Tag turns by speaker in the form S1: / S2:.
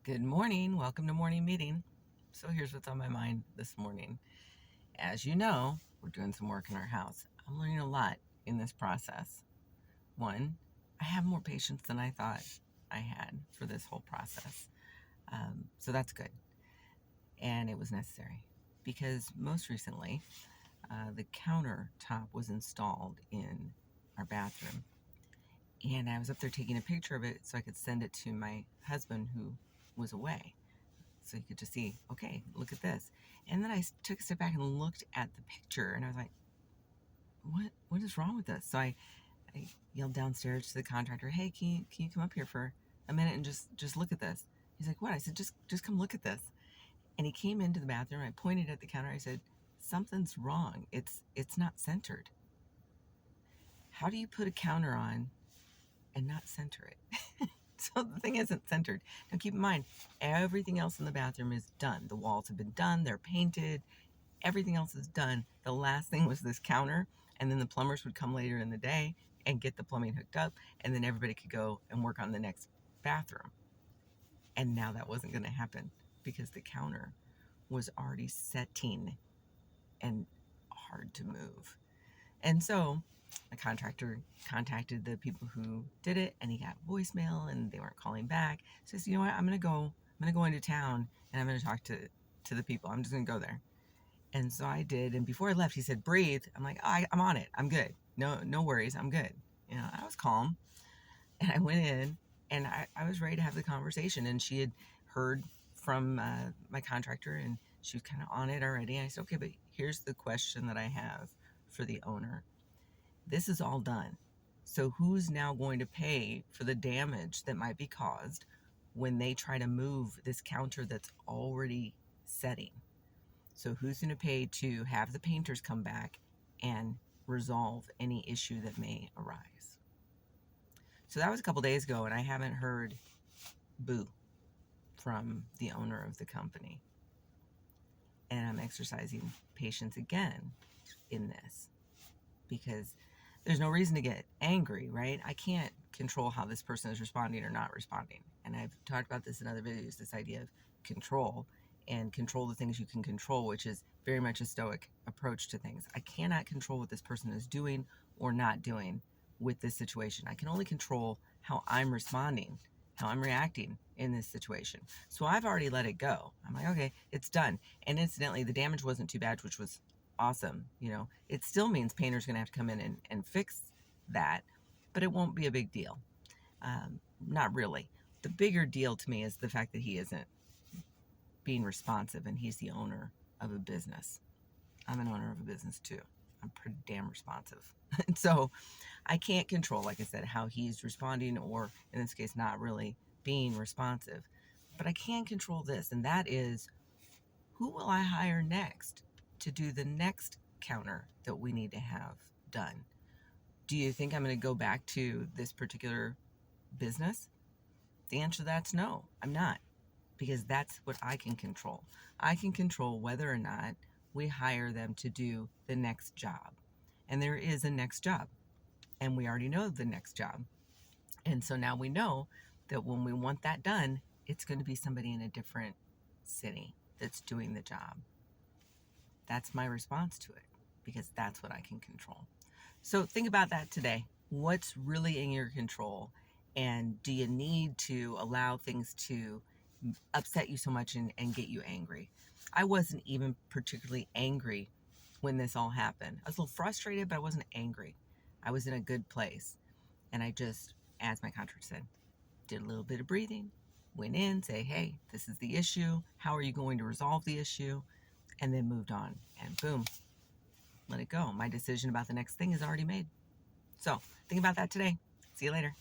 S1: Good morning. Welcome to morning meeting. So here's what's on my mind this morning. As you know, we're doing some work in our house. I'm learning a lot in this process. One, I have more patience than I thought I had for this whole process. So that's good. And it was necessary because most recently, the countertop was installed in our bathroom. And I was up there taking a picture of it so I could send it to my husband who was away. So you could just see, okay, look at this. And then I took a step back and looked at the picture and I was like, what is wrong with this? So I yelled downstairs to the contractor, hey, can you come up here for a minute and just look at this? He's like, what? I said, just come look at this. And he came into the bathroom. I pointed at the counter. I said, something's wrong. It's not centered. How do you put a counter on and not center it? So the thing isn't centered. Now keep in mind, everything else in the bathroom is done. The walls have been done, they're painted, everything else is done. The last thing was this counter, and then the plumbers would come later in the day and get the plumbing hooked up, and then everybody could go and work on the next bathroom. And now that wasn't going to happen because the counter was already setting and hard to move. And so the contractor contacted the people who did it, and he got voicemail and they weren't calling back. So he said, you know what, I'm gonna go into town and I'm gonna talk to the people. I'm just gonna go there. And so I did, and before I left, he said, breathe. I'm like, I'm on it, I'm good, no worries, I'm good. I was calm, and I went in and I was ready to have the conversation. And she had heard from my contractor, and she was kind of on it already. And I said, okay, but here's the question that I have for the owner. This is all done. So who's now going to pay for the damage that might be caused when they try to move this counter that's already setting? So who's going to pay to have the painters come back and resolve any issue that may arise? So that was a couple days ago, and I haven't heard boo from the owner of the company. And I'm exercising patience again in this because there's no reason to get angry, right? I can't control how this person is responding or not responding. And I've talked about this in other videos, this idea of control, and control the things you can control, which is very much a stoic approach to things. I cannot control what this person is doing or not doing with this situation. I can only control how I'm responding, how I'm reacting in this situation. So I've already let it go. I'm like, okay, it's done. And incidentally, the damage wasn't too bad, which was awesome. It still means painter's going to have to come in and fix that, but it won't be a big deal. Not really. The bigger deal to me is the fact that he isn't being responsive, and he's the owner of a business. I'm an owner of a business too. I'm pretty damn responsive. And so I can't control, like I said, how he's responding, or in this case, not really being responsive. But I can control this, and that is, who will I hire next to do the next counter that we need to have done? Do you think I'm going to go back to this particular business? The answer to that's no, I'm not, because that's what I can control. I can control whether or not we hire them to do the next job. And there is a next job, and we already know the next job. And so now we know that when we want that done, it's going to be somebody in a different city that's doing the job. That's my response to it, because that's what I can control. So think about that today. What's really in your control? And do you need to allow things to upset you so much and get you angry? I wasn't even particularly angry when this all happened. I was a little frustrated, but I wasn't angry. I was in a good place. And I just, as my contractor said, did a little bit of breathing, went in, say, hey, this is the issue. How are you going to resolve the issue? And then moved on, and boom, let it go. My decision about the next thing is already made. So think about that today. See you later.